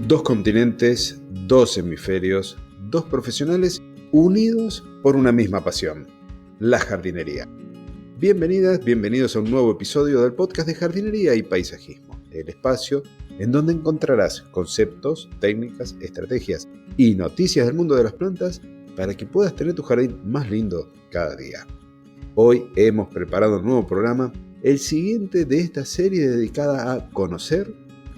Dos continentes, dos hemisferios, dos profesionales unidos por una misma pasión, la jardinería. Bienvenidas, bienvenidos a un nuevo episodio del podcast de jardinería y paisajismo, el espacio en donde encontrarás conceptos, técnicas, estrategias y noticias del mundo de las plantas para que puedas tener tu jardín más lindo cada día. Hoy hemos preparado un nuevo programa, el siguiente de esta serie dedicada a conocer,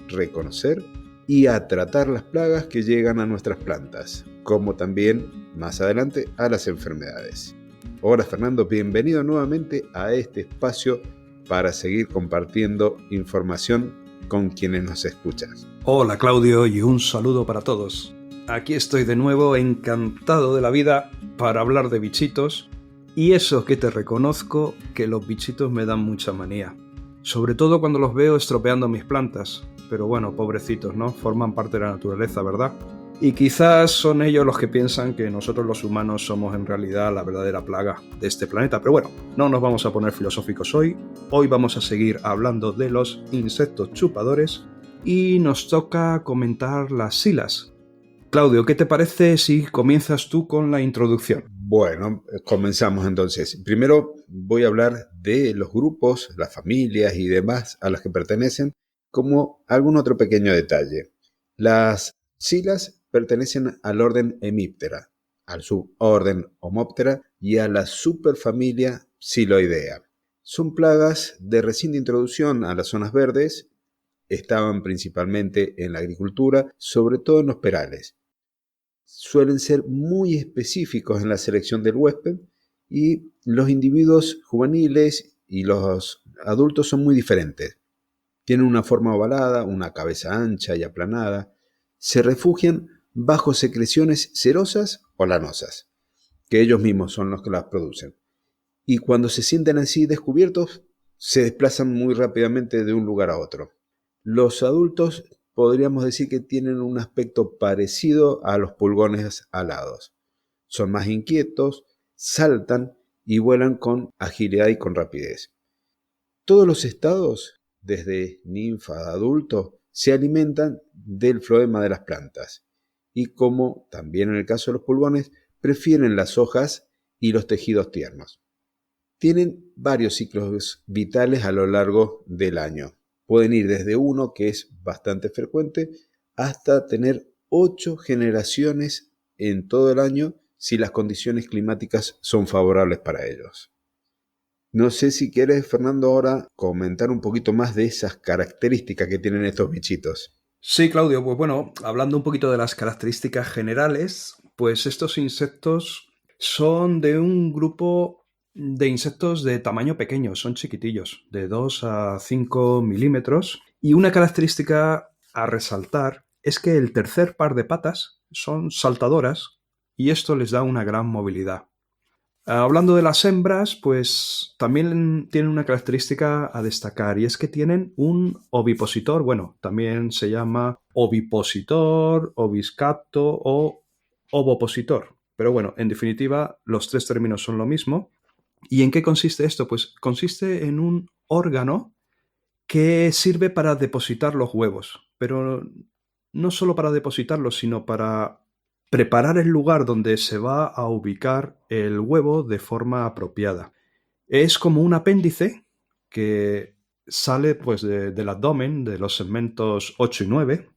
reconocer y a tratar las plagas que llegan a nuestras plantas, como también, más adelante, a las enfermedades. Hola Fernando, bienvenido nuevamente a este espacio para seguir compartiendo información con quienes nos escuchan. Hola Claudio y un saludo para todos. Aquí estoy de nuevo, encantado de la vida para hablar de bichitos, y eso que te reconozco que los bichitos me dan mucha manía, sobre todo cuando los veo estropeando mis plantas. Pero bueno, pobrecitos, ¿no? Forman parte de la naturaleza, ¿verdad? Y quizás son ellos los que piensan que nosotros los humanos somos en realidad la verdadera plaga de este planeta. Pero bueno, no nos vamos a poner filosóficos hoy. Hoy vamos a seguir hablando de los insectos chupadores y nos toca comentar las silas. Claudio, ¿qué te parece si comienzas tú con la introducción? Bueno, comenzamos entonces. Primero voy a hablar de los grupos, las familias y demás a las que pertenecen, como algún otro pequeño detalle. Las silas pertenecen al orden Hemiptera, al suborden Homoptera y a la superfamilia Psiloidea. Son plagas de reciente introducción a las zonas verdes. Estaban principalmente en la agricultura, sobre todo en los perales. Suelen ser muy específicos en la selección del huésped y los individuos juveniles y los adultos son muy diferentes. Tienen una forma ovalada, una cabeza ancha y aplanada. Se refugian bajo secreciones cerosas o lanosas, que ellos mismos son los que las producen. Y cuando se sienten así descubiertos, se desplazan muy rápidamente de un lugar a otro. Los adultos podríamos decir que tienen un aspecto parecido a los pulgones alados. Son más inquietos, saltan y vuelan con agilidad y con rapidez. Todos los estados, desde ninfa a adulto, se alimentan del floema de las plantas y, como también en el caso de los pulgones, prefieren las hojas y los tejidos tiernos. Tienen varios ciclos vitales a lo largo del año. Pueden ir desde uno, que es bastante frecuente, hasta tener 8 generaciones en todo el año si las condiciones climáticas son favorables para ellos. No sé si quieres, Fernando, ahora comentar un poquito más de esas características que tienen estos bichitos. Sí, Claudio, pues bueno, hablando un poquito de las características generales, pues estos insectos son de un grupo de insectos de tamaño pequeño, son chiquitillos, de 2 a 5 milímetros, y una característica a resaltar es que el tercer par de patas son saltadoras y esto les da una gran movilidad. Hablando de las hembras, pues también tienen una característica a destacar y es que tienen un ovipositor, bueno, también se llama ovipositor, oviscapto o ovopositor. Pero bueno, en definitiva, los tres términos son lo mismo. ¿Y en qué consiste esto? Pues consiste en un órgano que sirve para depositar los huevos, pero no solo para depositarlos, sino para preparar el lugar donde se va a ubicar el huevo de forma apropiada. Es como un apéndice que sale pues, del abdomen, de los segmentos 8 y 9,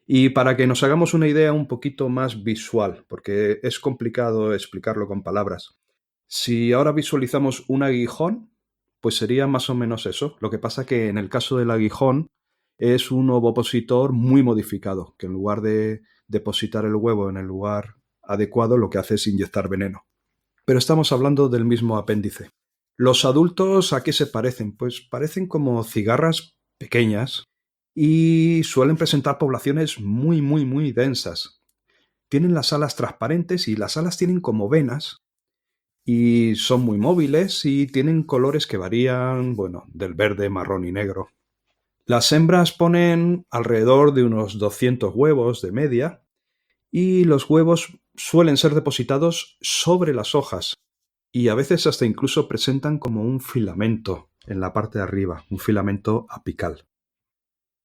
y para que nos hagamos una idea un poquito más visual, porque es complicado explicarlo con palabras. Si ahora visualizamos un aguijón, pues sería más o menos eso. Lo que pasa que en el caso del aguijón es un ovopositor muy modificado, que en lugar de depositar el huevo en el lugar adecuado, lo que hace es inyectar veneno. Pero estamos hablando del mismo apéndice. ¿Los adultos a qué se parecen? Pues parecen como cigarras pequeñas y suelen presentar poblaciones muy densas. Tienen las alas transparentes y las alas tienen como venas y son muy móviles y tienen colores que varían, bueno, del verde, marrón y negro. Las hembras ponen alrededor de unos 200 huevos de media y los huevos suelen ser depositados sobre las hojas y a veces hasta incluso presentan como un filamento en la parte de arriba, un filamento apical.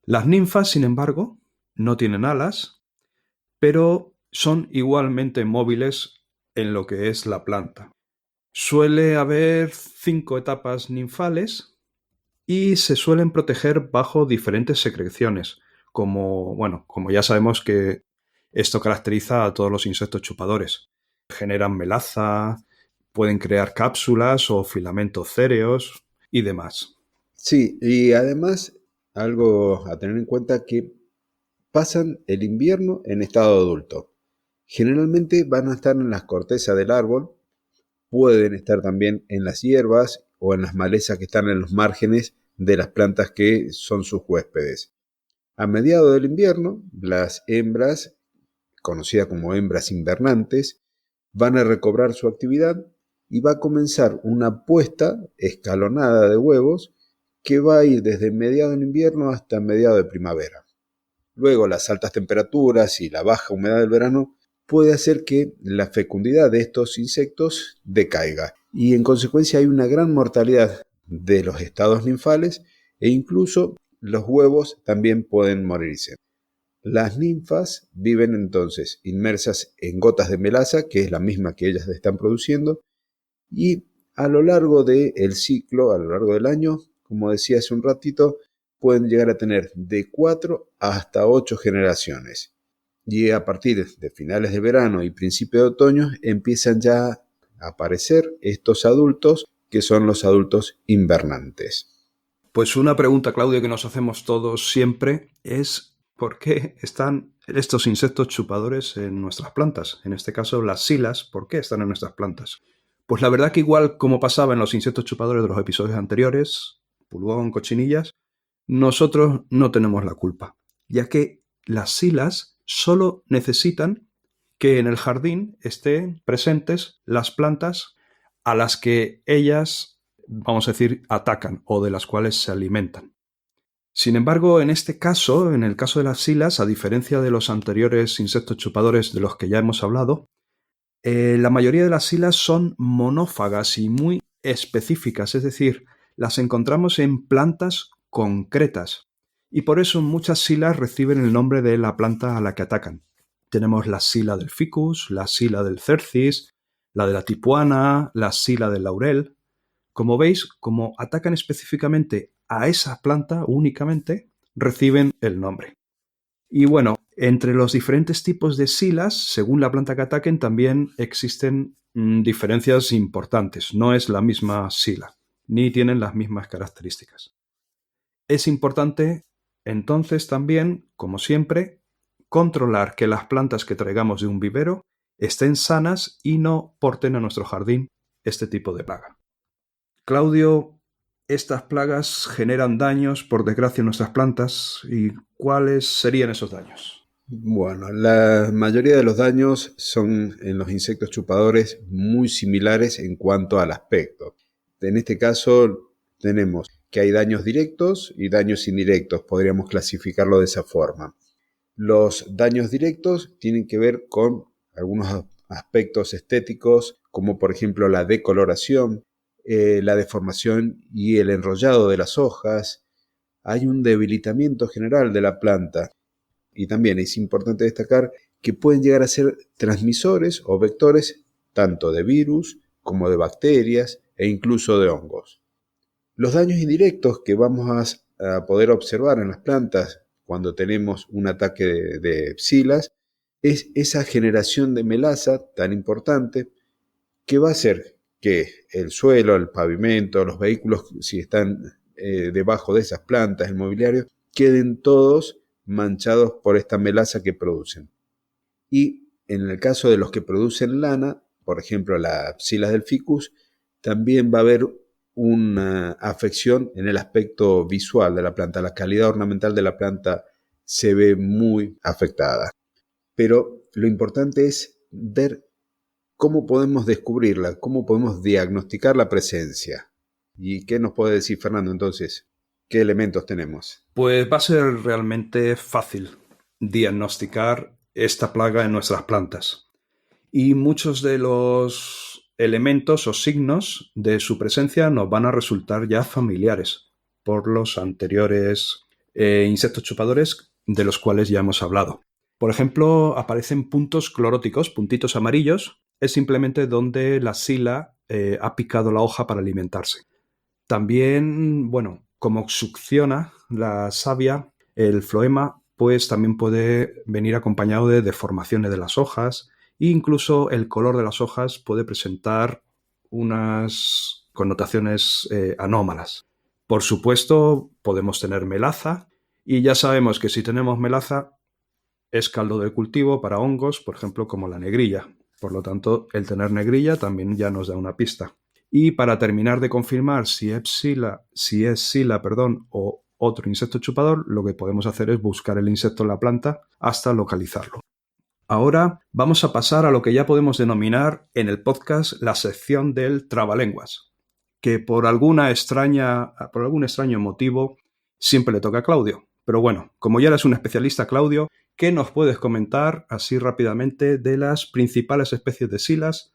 Las ninfas, sin embargo, no tienen alas pero son igualmente móviles en lo que es la planta. Suele haber 5 etapas ninfales y se suelen proteger bajo diferentes secreciones, como ya sabemos que esto caracteriza a todos los insectos chupadores. Generan melaza, pueden crear cápsulas o filamentos céreos y demás. Sí, y además algo a tener en cuenta que pasan el invierno en estado adulto. Generalmente van a estar en las cortezas del árbol, pueden estar también en las hierbas o en las malezas que están en los márgenes de las plantas que son sus huéspedes. A mediados del invierno, las hembras, conocidas como hembras invernantes, van a recobrar su actividad y va a comenzar una puesta escalonada de huevos que va a ir desde mediados del invierno hasta mediados de primavera. Luego, las altas temperaturas y la baja humedad del verano puede hacer que la fecundidad de estos insectos decaiga y en consecuencia hay una gran mortalidad de los estados ninfales e incluso los huevos también pueden morirse. Las ninfas viven entonces inmersas en gotas de melaza, que es la misma que ellas están produciendo, y a lo largo del ciclo, a lo largo del año, como decía hace un ratito, pueden llegar a tener de 4 hasta 8 generaciones. Y a partir de finales de verano y principio de otoño empiezan ya a aparecer estos adultos que son los adultos invernantes. Pues una pregunta, Claudio, que nos hacemos todos siempre es ¿por qué están estos insectos chupadores en nuestras plantas? En este caso, las silas, ¿por qué están en nuestras plantas? Pues la verdad que igual como pasaba en los insectos chupadores de los episodios anteriores, pulgón, cochinillas, nosotros no tenemos la culpa, ya que las silas solo necesitan que en el jardín estén presentes las plantas a las que ellas, vamos a decir, atacan o de las cuales se alimentan. Sin embargo, en este caso, en el caso de las silas, a diferencia de los anteriores insectos chupadores de los que ya hemos hablado, la mayoría de las silas son monófagas y muy específicas, es decir, las encontramos en plantas concretas y por eso muchas silas reciben el nombre de la planta a la que atacan. Tenemos la sila del ficus, la sila del cercis, la de la tipuana, la sila del laurel. Como veis, como atacan específicamente a esa planta únicamente, reciben el nombre. Y bueno, entre los diferentes tipos de silas, según la planta que ataquen, también existen diferencias importantes. No es la misma sila, ni tienen las mismas características. Es importante, entonces, también, como siempre, controlar que las plantas que traigamos de un vivero estén sanas y no porten a nuestro jardín este tipo de plaga. Claudio, estas plagas generan daños, por desgracia, en nuestras plantas. ¿Y cuáles serían esos daños? Bueno, la mayoría de los daños son en los insectos chupadores muy similares en cuanto al aspecto. En este caso tenemos que hay daños directos y daños indirectos, podríamos clasificarlo de esa forma. Los daños directos tienen que ver con algunos aspectos estéticos, como por ejemplo la decoloración, la deformación y el enrollado de las hojas. Hay un debilitamiento general de la planta. Y también es importante destacar que pueden llegar a ser transmisores o vectores tanto de virus como de bacterias e incluso de hongos. Los daños indirectos que vamos a poder observar en las plantas cuando tenemos un ataque de psilas es esa generación de melaza tan importante que va a hacer que el suelo, el pavimento, los vehículos, si están debajo de esas plantas, el mobiliario, queden todos manchados por esta melaza que producen. Y en el caso de los que producen lana, por ejemplo las psilas del ficus, también va a haber una afección en el aspecto visual de la planta. La calidad ornamental de la planta se ve muy afectada. Pero lo importante es ver cómo podemos descubrirla, cómo podemos diagnosticar la presencia. ¿Y qué nos puede decir Fernando entonces? ¿Qué elementos tenemos? Pues va a ser realmente fácil diagnosticar esta plaga en nuestras plantas. Y muchos de los elementos o signos de su presencia nos van a resultar ya familiares por los anteriores insectos chupadores de los cuales ya hemos hablado. Por ejemplo, aparecen puntos cloróticos, puntitos amarillos, es simplemente donde la sila ha picado la hoja para alimentarse. También, bueno, como succiona la savia, el floema, pues también puede venir acompañado de deformaciones de las hojas e incluso el color de las hojas puede presentar unas connotaciones anómalas. Por supuesto, podemos tener melaza y ya sabemos que si tenemos melaza es caldo de cultivo para hongos, por ejemplo, como la negrilla. Por lo tanto, el tener negrilla también ya nos da una pista. Y para terminar de confirmar si es sila, o otro insecto chupador, lo que podemos hacer es buscar el insecto en la planta hasta localizarlo. Ahora vamos a pasar a lo que ya podemos denominar en el podcast la sección del trabalenguas, que por algún extraño motivo siempre le toca a Claudio. Pero bueno, como ya eres un especialista, Claudio, ¿qué nos puedes comentar así rápidamente de las principales especies de silas?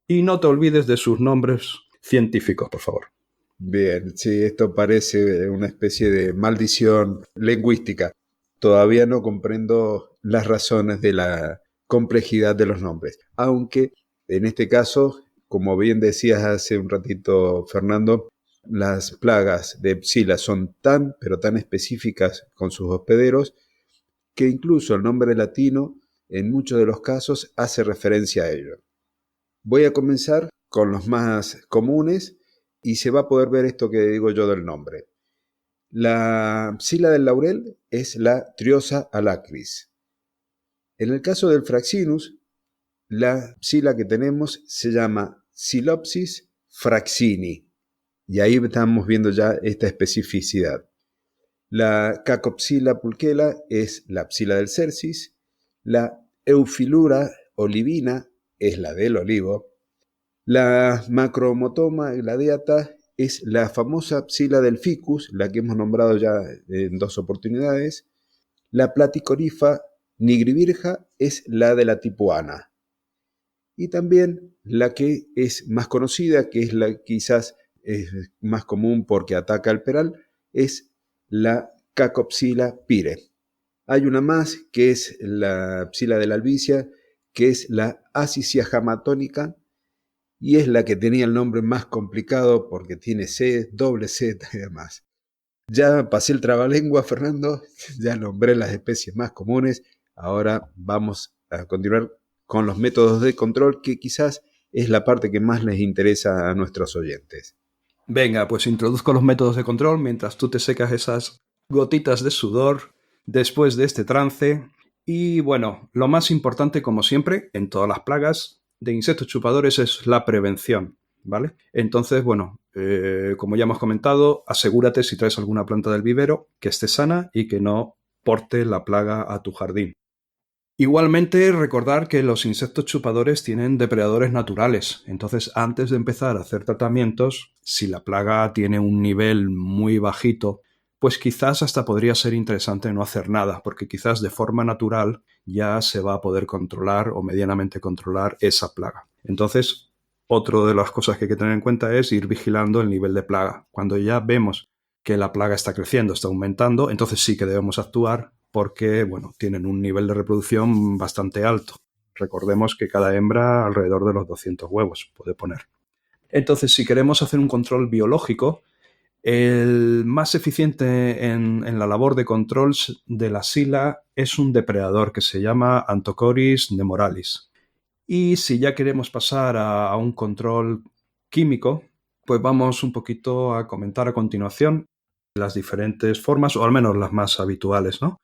Y no te olvides de sus nombres científicos, por favor. Bien, sí, esto parece una especie de maldición lingüística. Todavía no comprendo las razones de la complejidad de los nombres, aunque en este caso, como bien decías hace un ratito, Fernando, las plagas de Psila son tan, pero tan específicas con sus hospederos que incluso el nombre latino en muchos de los casos hace referencia a ello. Voy a comenzar con los más comunes y se va a poder ver esto que digo yo del nombre. La psila del laurel es la Triosa alacris. En el caso del Fraxinus, la psila que tenemos se llama Psilopsis fraxini. Y ahí estamos viendo ya esta especificidad. La Cacopsila pulquela es la psila del cercis. La Eufilura olivina es la del olivo. La Macromotoma gladiata es la famosa psila del ficus, la que hemos nombrado ya en 2 oportunidades. La Platicorifa nigrivirja es la de la tipuana. Y también la que es más conocida, que es la quizás es más común porque ataca al peral, es la Cacopsila pire. Hay una más que es la psila de la albicia, que es la Ascicia jamatónica, y es la que tenía el nombre más complicado porque tiene C, doble Z y demás. Ya pasé el trabalengua, Fernando, ya nombré las especies más comunes, ahora vamos a continuar con los métodos de control, que quizás es la parte que más les interesa a nuestros oyentes. Venga, pues introduzco los métodos de control mientras tú te secas esas gotitas de sudor después de este trance. Y bueno, lo más importante, como siempre, en todas las plagas de insectos chupadores es la prevención, ¿vale? Entonces, bueno, como ya hemos comentado, asegúrate si traes alguna planta del vivero que esté sana y que no porte la plaga a tu jardín. Igualmente, recordar que los insectos chupadores tienen depredadores naturales, entonces antes de empezar a hacer tratamientos, si la plaga tiene un nivel muy bajito, pues quizás hasta podría ser interesante no hacer nada, porque quizás de forma natural ya se va a poder controlar o medianamente controlar esa plaga. Entonces, otra de las cosas que hay que tener en cuenta es ir vigilando el nivel de plaga. Cuando ya vemos que la plaga está creciendo, está aumentando, entonces sí que debemos actuar porque, bueno, tienen un nivel de reproducción bastante alto. Recordemos que cada hembra alrededor de los 200 huevos puede poner. Entonces, si queremos hacer un control biológico, el más eficiente en la labor de control de la sila es un depredador que se llama Anthocoris nemoralis. Y si ya queremos pasar a un control químico, pues vamos un poquito a comentar a continuación las diferentes formas, o al menos las más habituales, ¿no?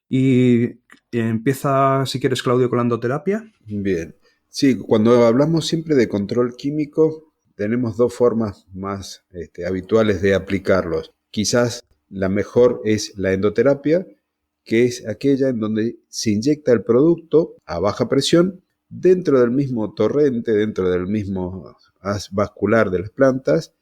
Y empieza, si quieres, Claudio, con la endoterapia. Bien, sí, cuando hablamos siempre de control químico, tenemos 2 formas más habituales de aplicarlos. Quizás la mejor es la endoterapia, que es aquella en donde se inyecta el producto a baja presión dentro del mismo torrente, dentro del mismo haz vascular de las plantas,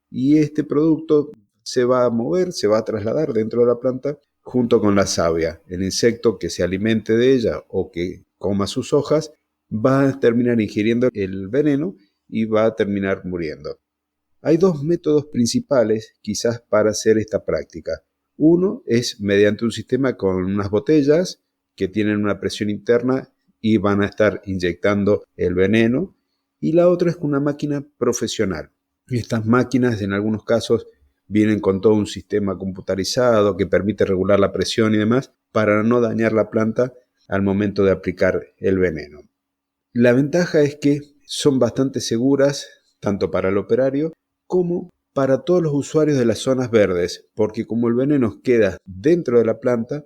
y este producto se va a mover, se va a trasladar dentro de la planta junto con la savia. El insecto que se alimente de ella o que coma sus hojas va a terminar ingiriendo el veneno y va a terminar muriendo. Hay 2 métodos principales quizás para hacer esta práctica. Uno es mediante un sistema con unas botellas que tienen una presión interna y van a estar inyectando el veneno. Y la otra es una máquina profesional. Estas máquinas en algunos casos vienen con todo un sistema computarizado que permite regular la presión y demás para no dañar la planta al momento de aplicar el veneno. La ventaja es que son bastante seguras tanto para el operario como para todos los usuarios de las zonas verdes, porque como el veneno queda dentro de la planta,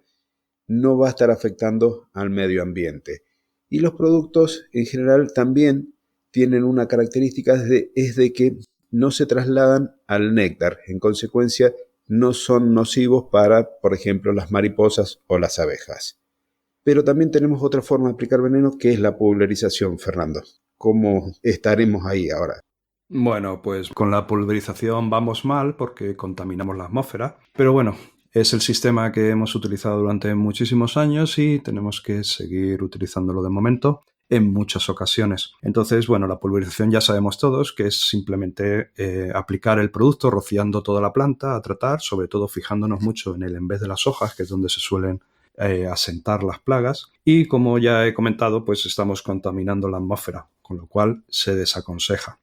no va a estar afectando al medio ambiente. Y los productos en general también tienen una característica, es de que no se trasladan al néctar. En consecuencia, no son nocivos para, por ejemplo, las mariposas o las abejas. Pero también tenemos otra forma de aplicar veneno, que es la pulverización, Fernando. ¿Cómo estaremos ahí ahora? Bueno, pues con la pulverización vamos mal porque contaminamos la atmósfera, pero bueno, es el sistema que hemos utilizado durante muchísimos años y tenemos que seguir utilizándolo de momento en muchas ocasiones. Entonces, bueno, la pulverización ya sabemos todos que es simplemente aplicar el producto rociando toda la planta a tratar, sobre todo fijándonos mucho en el en vez de las hojas, que es donde se suelen asentar las plagas. Y como ya he comentado, pues estamos contaminando la atmósfera, con lo cual se desaconseja.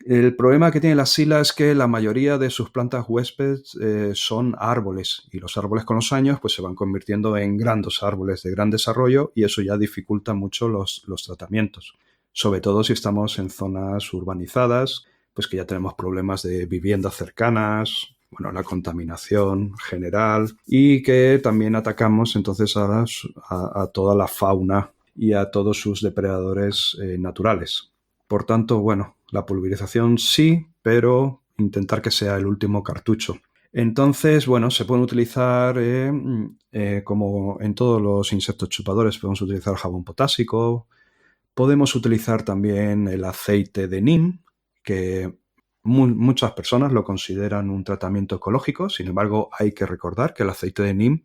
El problema que tiene la sila es que la mayoría de sus plantas huéspedes son árboles y los árboles con los años pues se van convirtiendo en grandes árboles de gran desarrollo y eso ya dificulta mucho los tratamientos, sobre todo si estamos en zonas urbanizadas, pues que ya tenemos problemas de viviendas cercanas, bueno, la contaminación general y que también atacamos entonces a toda la fauna y a todos sus depredadores naturales. Por tanto, bueno, la pulverización sí, pero intentar que sea el último cartucho. Entonces, bueno, se pueden utilizar como en todos los insectos chupadores, podemos utilizar jabón potásico, podemos utilizar también el aceite de neem, que muchas personas lo consideran un tratamiento ecológico, sin embargo hay que recordar que el aceite de neem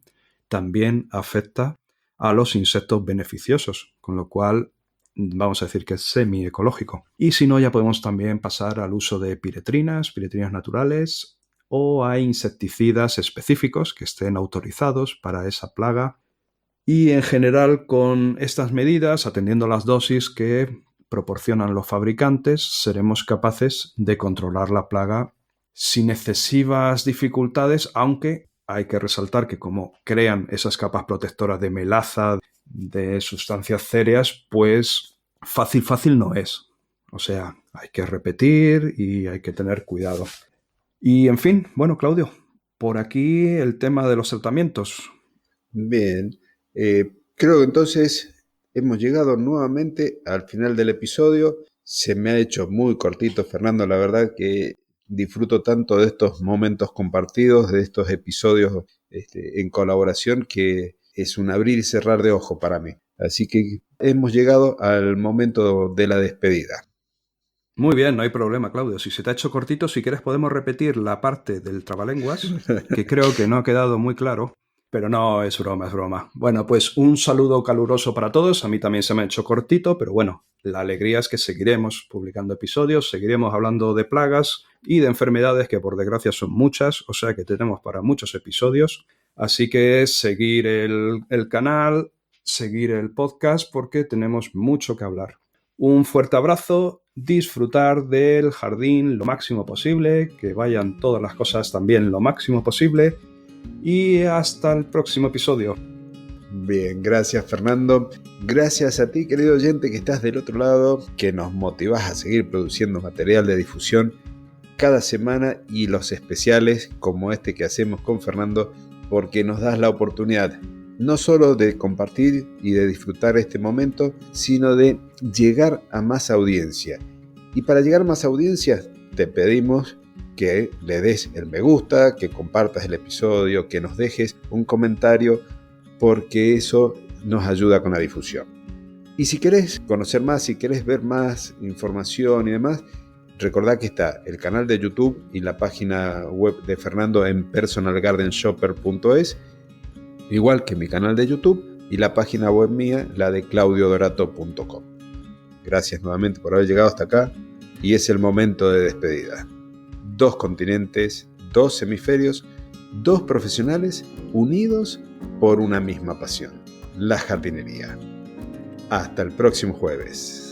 también afecta a los insectos beneficiosos, con lo cual vamos a decir que es semi-ecológico. Y si no, ya podemos también pasar al uso de piretrinas naturales o a insecticidas específicos que estén autorizados para esa plaga. Y en general, con estas medidas, atendiendo las dosis que proporcionan los fabricantes, seremos capaces de controlar la plaga sin excesivas dificultades, aunque hay que resaltar que como crean esas capas protectoras de melaza, de sustancias cereas, pues fácil no es. O sea, hay que repetir y hay que tener cuidado. Y en fin, bueno, Claudio, por aquí el tema de los tratamientos. Bien, creo que entonces hemos llegado nuevamente al final del episodio. Se me ha hecho muy cortito, Fernando, la verdad que disfruto tanto de estos momentos compartidos, de estos episodios en colaboración, que es un abrir y cerrar de ojo para mí. Así que hemos llegado al momento de la despedida. Muy bien, no hay problema, Claudio. Si se te ha hecho cortito, si quieres podemos repetir la parte del trabalenguas, que creo que no ha quedado muy claro. Pero no, es broma, es broma. Bueno, pues un saludo caluroso para todos. A mí también se me ha hecho cortito, pero bueno, la alegría es que seguiremos publicando episodios, seguiremos hablando de plagas y de enfermedades que por desgracia son muchas, o sea que tenemos para muchos episodios. Así que seguir el canal, seguir el podcast porque tenemos mucho que hablar. Un fuerte abrazo, disfrutar del jardín lo máximo posible, que vayan todas las cosas también lo máximo posible. Y hasta el próximo episodio. Bien, gracias Fernando. Gracias a ti, querido oyente, que estás del otro lado, que nos motivas a seguir produciendo material de difusión cada semana y los especiales como este que hacemos con Fernando, porque nos das la oportunidad no solo de compartir y de disfrutar este momento, sino de llegar a más audiencia. Y para llegar a más audiencia, te pedimos que le des el me gusta, que compartas el episodio, que nos dejes un comentario, porque eso nos ayuda con la difusión. Y si querés conocer más, si querés ver más información y demás, recordá que está el canal de YouTube y la página web de Fernando en personalgardenshopper.es, igual que mi canal de YouTube y la página web mía, la de claudiodorato.com. Gracias nuevamente por haber llegado hasta acá y es el momento de despedida. 2 continentes, 2 hemisferios, 2 profesionales unidos por una misma pasión. la jardinería. Hasta el próximo jueves.